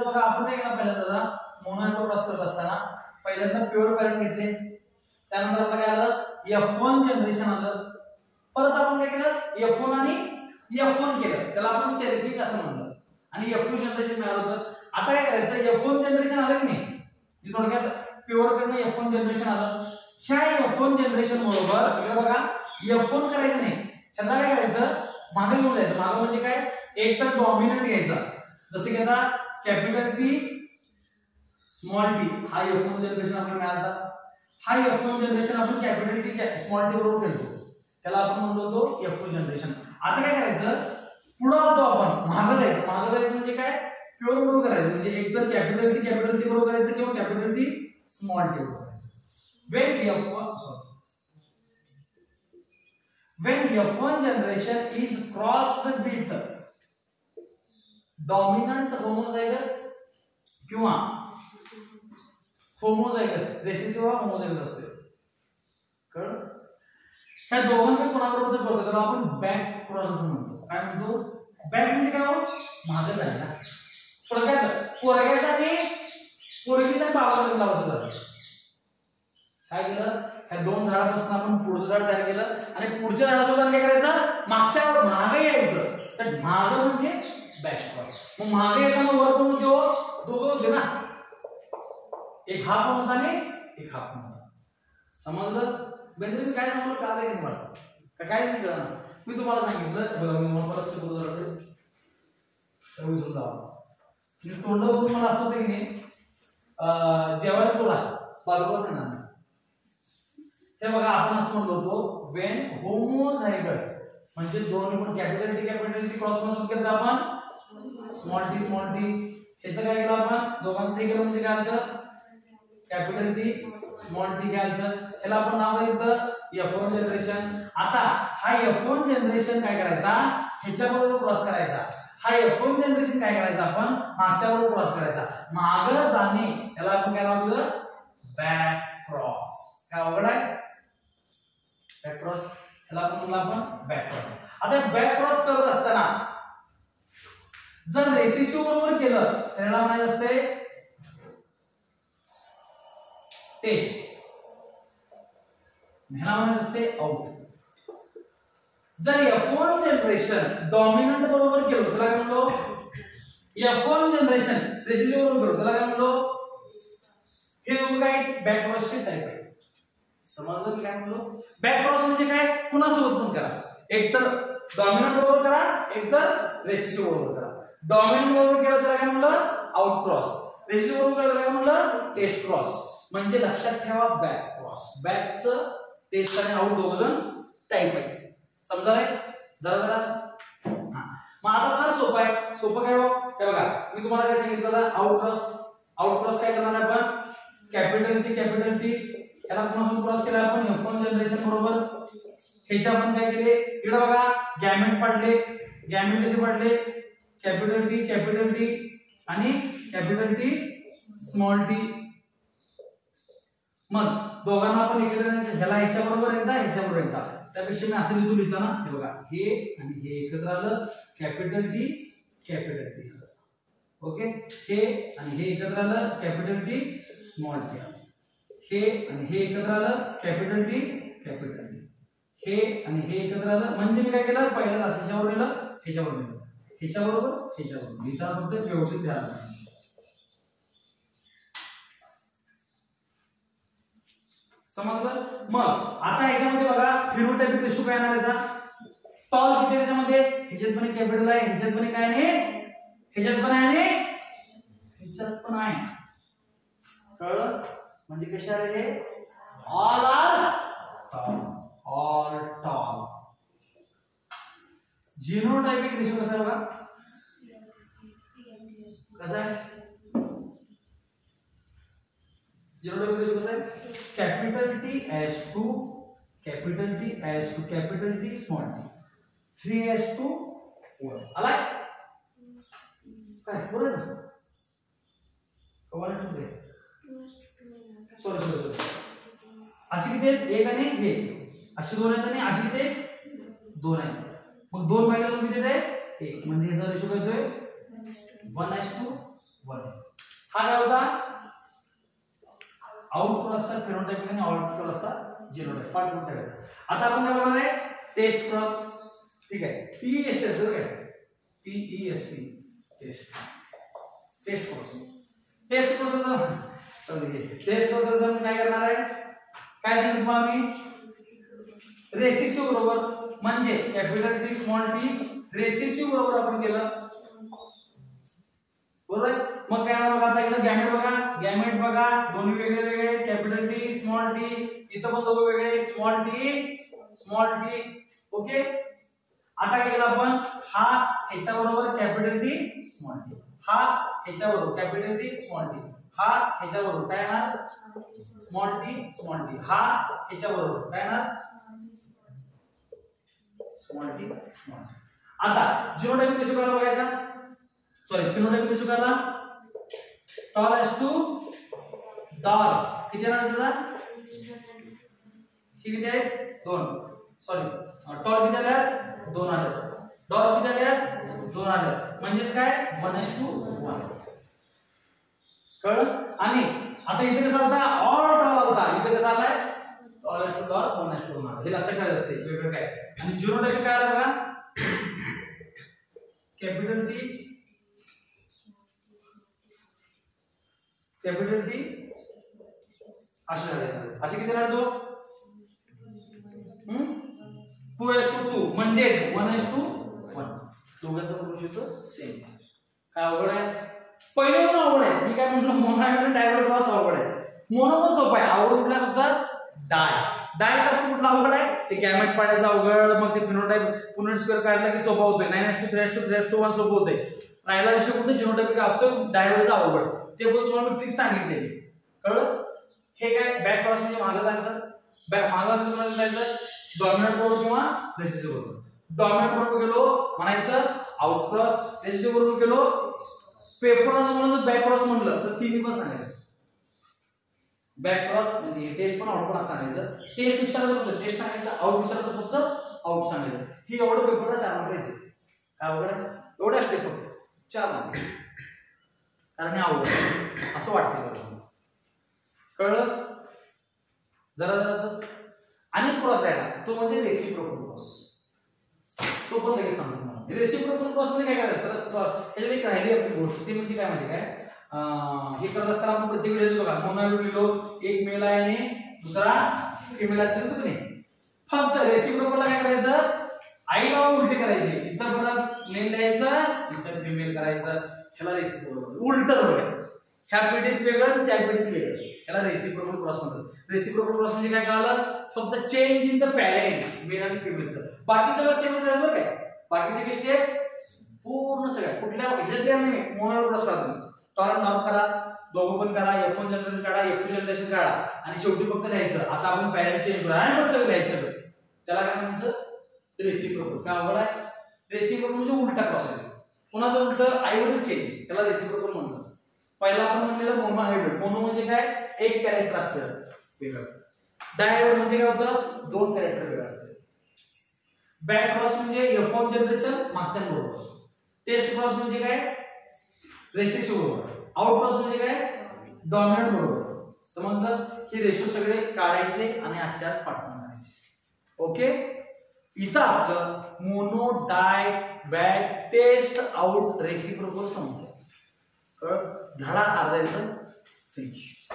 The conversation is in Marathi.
बघा आपण काय केलं पहिल्यांदा मोनोइड क्रॉस करत असताना पहिल्यांदा प्युअर करंट घेतले, त्यानंतर आपल्याला काय आलं F1 जनरेशन आलं, परत आपण काय केलं F1 आणि F1 केलं, त्याला आपण सेल्फिंग असं म्हणतो, आणि F2 जनरेशन मिळालं होतं. आता काय करायचं F1 जनरेशन आलं की नाही, थोडक्यात प्युअर करणं F1 जनरेशन आलं, ह्या F1 जनरेशन बरोबर इकडे बघा F1 करायचं नाही, ह्याला काय करायचं मागे घेऊन जायचं. मागे म्हणजे काय, एक तर डॉमिनंट घ्यायचा, जसं की आता कॅपिटल टी स्मॉल टी हा F1 जनरेशन आपल्याला मिळाला. हा F1 जनरेशन आपण कॅपिटल टी स्मॉल टी बरोबर केलतो, त्याला आपण म्हणलो होतो F2 जनरेशन. आता काय करायचं पुढे आलो आपण मागे जायचं. मागे जायचं म्हणजे काय, प्युअर बरोबर करायचं, म्हणजे एक तर कॅपिटल टी बरोबर करायचं किंवा कॅपिटल टी स्मॉल टी बरोबर करायचं. When F1 generation is crossed with dominant homozygous किंवा homozygous रेसेसिव्ह homozygous असते, कळलं? ह्या दोघांपैकी कोणाबरोबर जर बघतो त्याला आपण बॅक क्रॉस असं म्हणतो. काय म्हणतो, बॅक म्हणजे काय हो, मागे जायला. थोडक्यात पोरग्याचा आणि पोरगीचा बाबाचा लावायचं झालं. काय केलं, ह्या दोन झाडापासून आपण पुढचं झाड तयार केलं, आणि पुढच्या झाडासोबत काय करायचं मागच्या मागे यायचं, तर मागे म्हणजे बॅक क्रॉस. मग मागे येताना वर पण होते, दोघं होते ना, एक हा पण होता आणि एक हा पण होता. समजलं बेंद्रे, मी काय सांगतो का नाही वाटत का, काहीच नाही कळणार. मी तुम्हाला सांगितलं बघा, मी मला शिकवतो जर असेल तर विचारून जावं, मी तोंड बघून मला असं होतं की नाही जेवायला सोडा बाजूला करणार नाही. हे बघा आपण असं म्हणलो होतो वेन होमोझायगस म्हणजे दोन पण कॅपिटल टी क्रॉस केलं आपण स्मॉल टी, ह्याचं काय केलं आपण दोघांचं केलं म्हणजे काय असतं कॅपिटल टी स्मॉल टी काय असतं, ह्याला आपण नाव दिलं F1 जनरेशन. आता हा F1 जनरेशन काय करायचा, ह्याच्याबरोबर क्रॉस करायचा. हा F1 जनरेशन काय करायचा आपण मागच्या बरोबर क्रॉस करायचा. मागं जाणे याला आपण काय नाव दिलं बॅक क्रॉस. काय अवघड आहे, बॅक क्रॉस ह्याला आपण म्हणलं आपण बॅक क्रॉस. आता बॅक क्रॉस करत असताना जर रेसिसिव्ह बरोबर केलं तर याला म्हणायचं असते टेस्ट, ह्याला म्हणायचं असते आउट. जर F1 जनरेशन डॉमिनंट बरोबर केलं त्याला काय म्हणलो F1 जनरेशन रेसिसिव्ह बरोबर केलं त्याला काय म्हणलो, हे दोघं काय बॅक क्रॉसचे टाइप आहे. समजलं मी काय म्हणलो, बॅक क्रॉस म्हणजे काय कुणासोबत पण करा, एक तर डॉमिनंट बरोबर करा, एक तर रेसिसिव्ह बरोबर करा. डॉमिनंट बरोबर केलं त्याला काय म्हणलं आउट क्रॉस, रेसिसिव्ह बरोबर केलं त्याला काय म्हणलं टेस्ट क्रॉस. म्हणजे लक्षात ठेवा बॅक क्रॉस, बॅकचं टेस्ट आणि आउट दोघं जण टाइप आहे. समजाय जरा जरा. मग आता फार सोपं आहे. सोपं काय हो, हे बघा मी तुम्हाला काय सांगितलं आउट क्रॉस काय करणार आहे आपण कॅपिटल टी याला आपण क्रॉस केला आपण F1 जनरेशन बरोबर. ह्याचे आपण काय केले इकडे बघा गॅमेट पाडले, गॅमेट कसे पाडले कॅपिटल टी आणि कॅपिटल टी स्मॉल टी. मग दोघांना आपण एकत्र आणायचं, ह्याला ह्याच्या बरोबर ह्याच्याबरोबर एकदा, त्यापेक्षा मी असं लिहितो ना, हे बघा हे आणि हे एकत्र आलं कॅपिटल टी ओके, हे आणि हे एकत्र आलं कॅपिटल टी स्मॉल टी, हे आणि हे एकत्र आलं कॅपिटल टी, हे आणि हे एकत्र आलं. म्हणजे मी काय केलं पहिल्यांदा असं ह्याच्यावर लिहिलं ह्याच्याबरोबर लिहिताना फक्त व्यवस्थित ध्यान राखा. समजलं. मग आता ह्याच्यामध्ये बघा फिनोटाइपिक रेशो काय येणार याचा, टॉल किती त्याच्यामध्ये, ह्याच्यात पण कॅपिटल आहे, ह्याच्यात पण काय आहे, ह्याच्यात पण आहे आणि ह्याच्यात पण आहे. कळलं म्हणजे कशा आहे हे all are tall. Genotypic ratio कसा आहे बघा, कसा आहे जिनोटाइपिक रेशो कसा आहे capital T as two capital T small T 3:1 आलाय काय बरोबर ना, कमाल आहे. सॉरी अशी किती आहेत एक आणि हे अशी दोन आहेत आणि अशी किती आहेत दोन आहेत. मग दोन भागिले दोन किती आहेत एक, म्हणजे ह्याचा रेशो काय येतोय 1:1. हा काय होता आउटक्रॉसचा फिनोटाइप आणि आउटक्रॉसचा जीनोटाइप पार्ट करून टाकायचा. आता आपण काय करणार आहे टेस्ट क्रॉस. ठीक आहे टीईएसटी असं काय T E S T test test cross test cross test cross काय करणार आहे काय सांगितलं तुम्हाला मी रेसिसिव्ह बरोबर म्हणजे कॅपिटल टी स्मॉल टी रेसिसिव्ह बरोबर आपण केलं बरोबर. मग काय बघा आता इकडे गॅमेट बघा दोन्ही वेगळे वेगळे कॅपिटल टी स्मॉल टी इथं पण दोघं वेगळे स्मॉल टी ओके. आता काय केलं आपण हा ह्याच्या बरोबर कॅपिटल टी स्मॉल टी हा ह्याच्या बरोबर कॅपिटल टी स्मॉल टी हा ह्याच्या बरोबर काय येणार स्मॉल टी हा ह्याच्या बरोबर काय येणार स्मॉल टी. आता जीनोटाइप कशी करायला बघायचा सॉरी फिनोटाइप कशी करायला टॉल एस टू डॉर्फ किती येणार त्याचा हे किती आहे 2 सॉरी टॉल किती आले 2 आले डॉर्फ किती आले 2 आले म्हणजेच काय 1:1 कळलं. आणि आता इथे कसं होता ऑल टॉल होता इथे कसं आलाय टॉल एस टू डॉर्फ 1:1 हे लक्षात ठेवायचं असते वेगळं काय. आणि जीनोटाइप काय आलं बघा कॅपिटल टी असे किती राहणार तो 2:2 म्हणजेच 1:1 दोघांचं प्रोपोर्शन सेम. काय अवघड आहे पहिले पण अवघड आहे मी काय म्हटलं मोनो आणि डायवर क्रॉस अवघड आहे. मोनो पण सोपं आहे अवघड कुठला फक्त डायचा पण कुठला अवघड आहे ते गॅमेट पाडायचं अवघड मग ते फिनोटाइप पुनर्ट स्क्वेअर काढला की सोपा होतोय 9:3:3:1 सोपं होतंय. राहिला विषय कुठे जीनोटाइप असतो डायव्हरचा अवघड ते पण तुम्हाला मी ट्रिक सांगितलेली कळलं. हे काय बॅक क्रॉस म्हणजे मागे जायचं मागे जायचं डॉमिनंट बरोबर किंवा रेसिसिव्ह बरोबर. डॉमिनंट बरोबर गेलो म्हणायचं आउट क्रॉस रेसिसिव्ह बरोबर गेलो पेपर असं म्हणलं बॅक क्रॉस म्हणलं तर तिन्ही पण सांगायचं. बॅक क्रॉस म्हणजे टेस्ट पण आउट पण असं सांगायचं टेस्ट विचारलं फक्त टेस्ट सांगायचं आउट विचारलं फक्त आउट सांगायचं. ही एवढं पेपरला 4 मार्क येते काय अवघड एवढ्या स्टेप फक्त 4 मार्क कारण हे आवडतं असं वाटतं कळलं. जरा असं आणि क्रॉस आहे तो म्हणजे रेसिप्रोकल क्रॉस तो पण लगेच सांगतो मला. रेसिप्रोकल क्रॉस म्हणजे काय करायचं त्याच्यात एक राहिली आपली गोष्ट ती म्हणजे काय माहिती काय हे करत असताना आपण प्रत्येक वेळेस बघा मोनो लिहिलो एक मेल आहे आणि दुसरा फिमेल असेल तर नाही फक्त रेसिप्रोकलला काय करायचं आई बाबा उलटी करायची इथं परत मेल द्यायचं इथं फिमेल करायचं ह्याला रेसिप्रोकल उलट बघा ह्या पिढीत वेगळं त्या पिढीत वेगळं ह्याला रेसिप्रोकल क्रॉस म्हणतात. रेसिप्रोकल क्रॉस म्हणजे काय कळलं फक्त change in the parents male आणि फिमेलचं बाकी सगळं सेमच राहायचं बरं काय बाकी सगळे स्टेप पूर्ण सगळ्या कुठल्या ह्याच्यातल्या नाही मोनो क्रॉस करा तुम्ही टॉरंट नॉर्म करा दोघं पण करा F1 जनरेशन काढा F2 जनरेशन काढा आणि शेवटी फक्त लिहायचं आता आपण पॅरेंट चेंज करू आणि पण सगळं लिहायचं सगळं त्याला काय म्हणायचं रेसिप्रोकल. काय अवघड आहे रेसिप्रोकल म्हणजे उलटा क्रॉस आहे कोणाचं उलट आई वडील चेंज त्याला रेसिप्रोकल म्हणतात. पहिला आपण म्हणलेलं मोनो हायब्रिड मोनो म्हणजे काय एक कॅरेक्टर असतं वेगळं डायहायब्रिड म्हणजे काय होतं 2 कॅरेक्टर वेगळं असतं. बॅक क्रॉस म्हणजे F1 जनरेशन मागच्या बरोबर टेस्ट क्रॉस म्हणजे काय रेसिसिव्ह बरोबर आउट क्रॉस म्हणजे काय डॉमिनंट बरोबर. समजलं हे रेशो सगळे काढायचे आणि आजच्या आज पाठवून करायचे. ओके इथं आपलं मोनो डाय बॅक टेस्ट आउट रेसिप्रोकल संपलं. धडा अर्धा फिनिश.